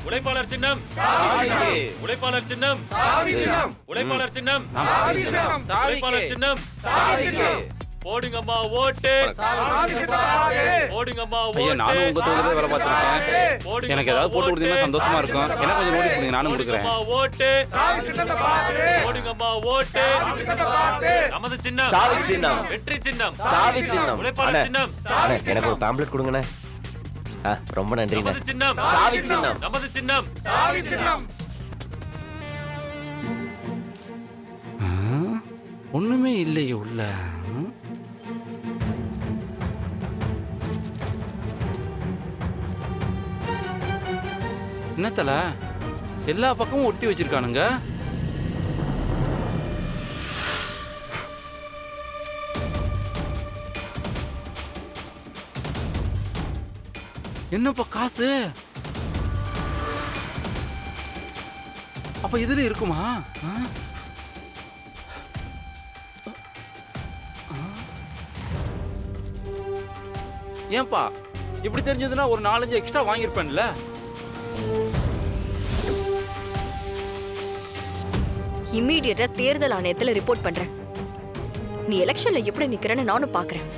உழைப்பாளர் சின்னம் உழைப்பாளர் சின்னம் உழைப்பாளர் சின்னம் உழைப்பாளர் சின்னம் போடுங்கம்மா ஓட்டு போடுங்கம்மா ஐயா நானும் உங்க தொகுதியில வேலை பார்த்துருக்கேன். எனக்கு ஏதாவது போட்டு கொடுத்தீங்கன்னா சந்தோஷமா இருக்கும். எனக்கு கொஞ்சம் நோட்டீஸ் கொடுங்க, நானும் கொடுக்குறேன். ஓட்டு போடுங்கம்மா ஓட்டு நமது சின்னம் சாவி சின்னம் வெற்றி சின்னம் சாவி சின்னம் உழைப்பாளர் சின்னம் எனக்கு ஒரு பாம்ப்ளெட் கொடுங்கண்ணே. ரொம்ப நன்றிண்ணே. நமது சின்னம் சாவி சின்னம் நமது சின்னம் சாவி சின்னம் ஒண்ணுமே இல்லையே உள்ள. என்னத்தல எல்லா பக்கமும் ஒட்டி வச்சிருக்கானுங்க. என்னப்பா காசு? அப்ப இதுல இருக்குமா? ஏன்பா இப்படி தெரிஞ்சதுன்னா ஒரு 4-5 எக்ஸ்ட்ரா வாங்கியிருப்பேன்ல. இம்மீடியட்டா தேர்தல் ஆணையத்துல ரிப்போர்ட் பண்றேன். நீ எலெக்ஷன்ல எப்படி நிக்கிறேன்னு நானும் பாக்குறேன்.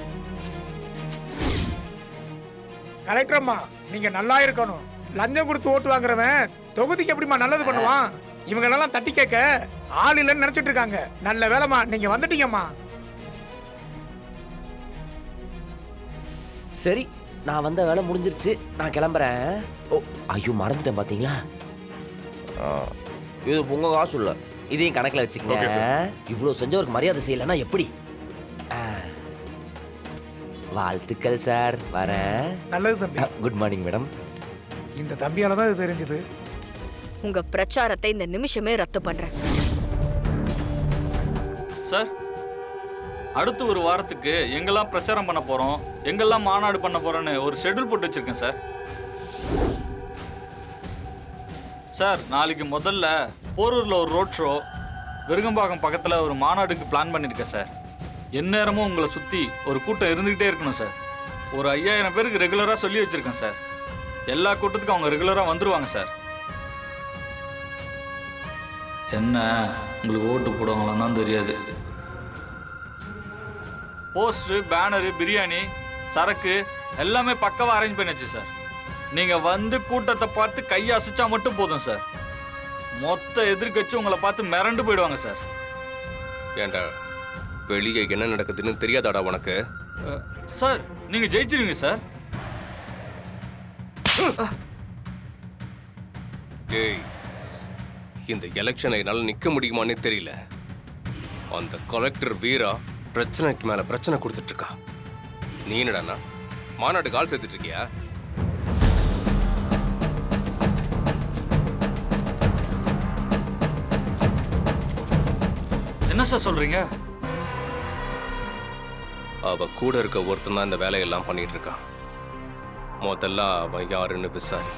கலெக்டர் அம்மா, நீங்க நல்லா இருக்கணும். லஞ்சம் கொடுத்து ஓட்டு வாங்குறவன் தொகுதிக்கு எப்படிமா நல்லது பண்ணுவான்? இவங்க எல்லாம் தட்டி கேட்க ஆள் இல்லைன்னு நினைச்சிட்டு இருக்காங்க. நல்ல வேலைமா நீங்க வந்துட்டீங்கம்மா. சரி, நான் வந்த வேலை முடிஞ்சிருச்சு, நான் கிளம்புறேன். ஓ ஐயோ மறந்துட்டேன் பாத்தீங்களா. இது உங்க காசு இல்ல, இதையும் கணக்கில் வச்சுக்கோங்க. இவ்வளவு செஞ்சவருக்கு மரியாதை செய்யலைன்னா எப்படி? வாழ்த்துக்கள் சார், வரேன். நல்லது தம்பி. Good morning madam. இந்த தம்பியால தான் இது தெரிஞ்சது. உங்க பிரச்சாரத்தை இந்த நிமிஷமே ரத்து பண்றேன். சார், அடுத்து ஒரு வாரத்துக்கு எங்கெல்லாம் பிரச்சாரம் பண்ண போறோம், எங்கெல்லாம் மாநாடு பண்ண போறோம்னு ஒரு ஷெட்யூல் போட்டு வச்சிருக்கேன் சார். சார், நாளைக்கு முதல்ல போரூர்ல ஒரு ரோட் ஷோ, விருகம்பாக்கம் பக்கத்தில் ஒரு மாநாடுக்கு பிளான் பண்ணியிருக்கேன் சார். எந்நேரமும் உங்களை சுற்றி ஒரு கூட்டம் இருந்துக்கிட்டே இருக்கணும் சார். ஒரு 5000 பேருக்கு ரெகுலராக சொல்லி வச்சுருக்கேன் சார். எல்லா கூட்டத்துக்கும் அவங்க ரெகுலராக வந்துடுவாங்க சார். என்ன உங்களுக்கு ஓட்டு போடுவாங்களான்னு தான் தெரியாது. போஸ்டரு, பேனரு, பிரியாணி, சரக்கு எல்லாமே பக்காவாக அரேஞ்ச் பண்ணியாச்சு சார். நீங்கள் வந்து கூட்டத்தை பார்த்து கையை அசைச்சா மட்டும் போதும் சார். மொத்த எதிர்க்கட்சி உங்களை பார்த்து மிரண்டு போயிடுவாங்க சார். ஏண்டா வெளியே என்ன நடக்குதுன்னு தெரியாதாடா உனக்கு? சார், நீங்கள் ஜெயிச்சிருவீங்க சார். ஏய், இந்த எலெக்ஷனை என்னால் நிற்க முடியுமான்னு தெரியல. அந்த கலெக்டர் வீரா பிரச்சனைக்கு மேல பிரச்சனை கொடுத்துட்டு இருக்கா. நீ என்னடா மாநாட்டுக்கு ஆள் சேர்த்துட்டு இருக்கியா? என்ன சார் சொல்றீங்க? அவ கூட இருக்க ஒருத்தன் தான் இந்த வேலையெல்லாம் பண்ணிட்டு இருக்கான். முதல்ல அவன் யாருன்னு விசாரி.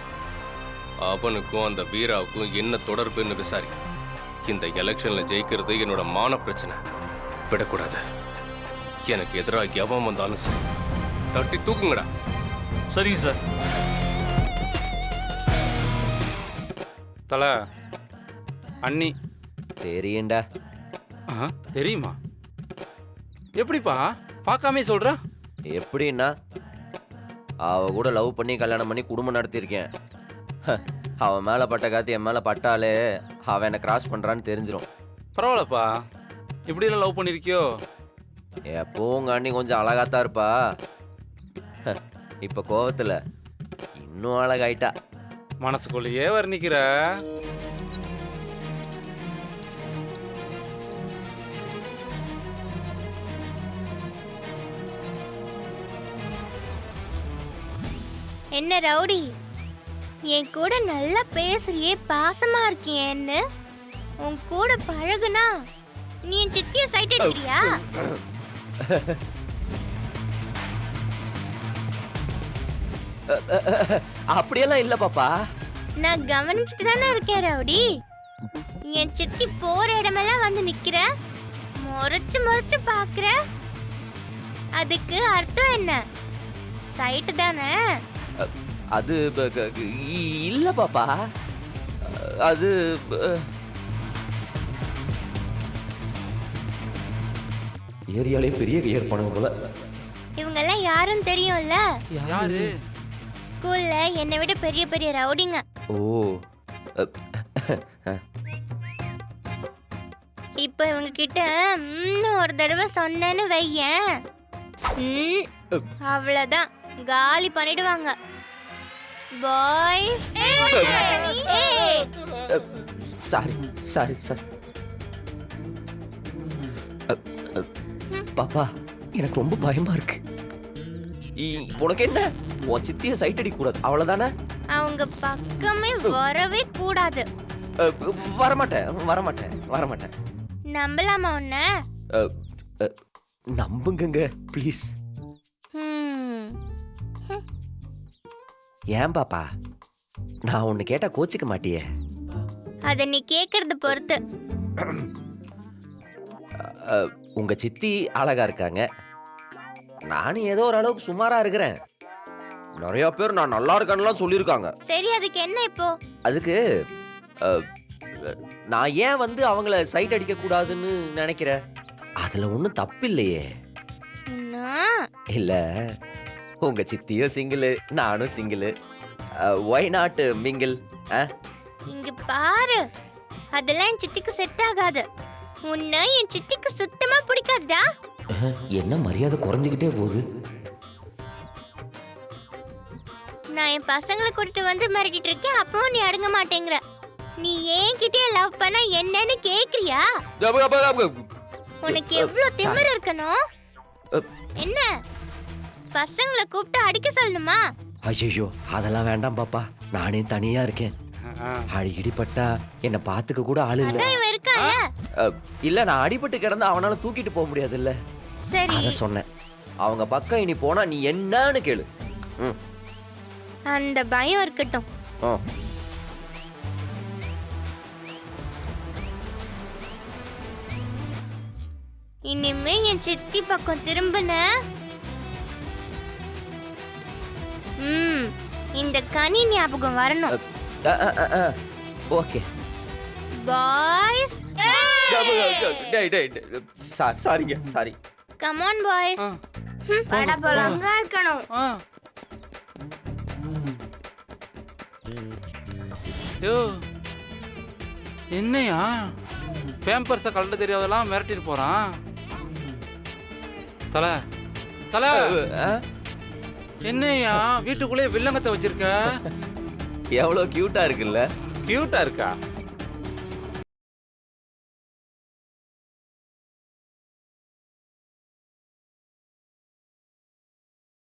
அவனுக்கும் அந்த வீராவுக்கும் என்ன தொடர்புன்னு விசாரி. இந்த எலெக்ஷன்ல ஜெயிக்கிறது என்னோட மான பிரச்சனை, விடக்கூடாது. எனக்கு எதிராக எவன் வந்தாலும் சரி, தட்டி தூக்குங்கடா. சரிங்க சார். தல அண்ணி தெரியும்டா. தெரியுமா? எப்படிப்பா பார்க்காமே சொல்ற? எப்படின்னா, அவ கூட லவ் பண்ணி கல்யாணம் பண்ணி குடும்பம் நடத்தியிருக்கேன். அவன் மேலே பட்ட காத்து என் மேலே பட்டாலே அவன் என்னை கிராஸ் பண்ணுறான்னு தெரிஞ்சிடும். பரவாயில்லப்பா, இப்படிலாம் லவ் பண்ணியிருக்கியோ? எப்பவும் உங்கள் அண்ணி கொஞ்சம் அழகாத்தான் இருப்பா. இப்போ கோவத்தில் இன்னும் அழகாயிட்டா. மனசுக்குள்ளேயே வர்ணிக்கிற. என்ன ரவுடி, என் கூட நல்லா பேசுறியே, பாசமா இருக்கியேன்னு உன் கூட பழகுனா நீ என் சித்திய சைட் அடிக்கிறியா? அப்படியெல்லாம் இல்லை பாப்பா. நான் கவனிச்சுட்டு தானே இருக்கேன் ரவுடி. என் சித்தி போற இடமெல்லாம் வந்து நிக்கிற, முறைச்சு முறைச்சு பாக்குற. அதுக்கு அர்த்தம் என்ன? சைட்டு தானே? அது இல்ல பாப்பா. அது ஏரியாலே பெரிய கையர் பண்ணுங்க போல. இவங்கெல்லாம் யாருன்னு தெரியும்ல? யாரு? ஸ்கூல்ல என்னை விட பெரிய பெரிய ரவுடிங்க. ஓ. இப்போ இவங்க கிட்ட ஒரு தடவை சொன்னேன்னு வையேன், அவ்வளவுதான், காலி பண்ணிடுவாங்க. பாய்ஸ். Sorry sorry sorry. பாப்பா எனக்கு ரொம்ப பயமா இருக்கு. உனக்கு என்ன, உன் சித்திய சைட் அடிக்க கூடாது அவ்வளவுதானே? அவங்க பக்கமே வரவே கூடாது. வரமாட்டேன் வரமாட்டேன் வரமாட்டேன். நம்பலாமா உன்ன? நம்புங்க ப்ளீஸ். ஏன் பாப்பா, நான் ஒன்னு கேட்டா கோச்சிக்க மாட்டியே? அத நீ கேக்குறது பொறுத்து. உங்க சித்தி அழகா இருக்காங்க, நானும் ஏதோ ஒரு அளவுக்கு சுமாரா இருக்கிறேன். நிறைய பேர் நான் நல்லா இருக்கேன்னுலாம் சொல்லியிருக்காங்க. சரி, அதுக்கு என்ன இப்போ? அதுக்கு நான் ஏன் வந்து அவங்கள சைட் அடிக்க கூடாதுன்னு நினைக்கிறேன். அதுல ஒன்றும் தப்பு இல்லையே. இல்ல, உங்க சித்தியும் சிங்கிள், நானும் சிங்கிள். Y not mingle? இங்க பாரு, அதெல்லாம் என் சித்திக்கு செட் ஆகாது. உன்னை என் சித்திக்கு சுத்தமா பிடிக்காதா? என்ன மரியாதை குறைஞ்சுக்கிட்டே போகுது. நான் என் பசங்களை கூட்டிட்டு வந்து மிரட்டிட்டு இருக்கேன், அப்பவும் நீ அடங்க மாட்டேங்கிற. நீ ஏன் கிட்டே லவ் பண்ண என்னன்னு கேக்குறியா? உனக்கு எவ்வளவு திமிரு இருக்கணும்? என்ன பசங்களை கூப்பிட்டு அடிக்க சொல்லணுமா? ஐயோ அதெல்லாம் வேண்டாம் பாப்பா, நானே தனியா இருக்கேன். அடிக்கடி பட்டா என்ன பாத்துக்க கூட ஆளு இல்ல. இவன் இருக்கான்ல. இல்ல, நான் அடிபட்டு கிடந்தா அவனால தூக்கிட்டு போக முடியாது இல்ல. சரி, அத சொன்னேன். அவங்க பக்கம் இனி போனா நீ என்னன்னு கேளு. அந்த பயம் இருக்கட்டும். இனிமே என் சித்தி பக்கம் திரும்பின இந்த கனி ஞாபகம் வரணும். Okay boys. சாரிங்க சாரி. Come on boys. பட போலங்க இருக்கணும். யோ என்னையா பேம்பர்ஸை கலட்ட தெரியாதெல்லாம் மிரட்டிட்டு போறான். தலை தலை, என்னையா வீட்டுக்குள்ளே வில்லங்கத்தை வச்சிருக்க? எவ்வளவு கியூட்டா இருக்குல்ல? கியூட்டா இருக்கா?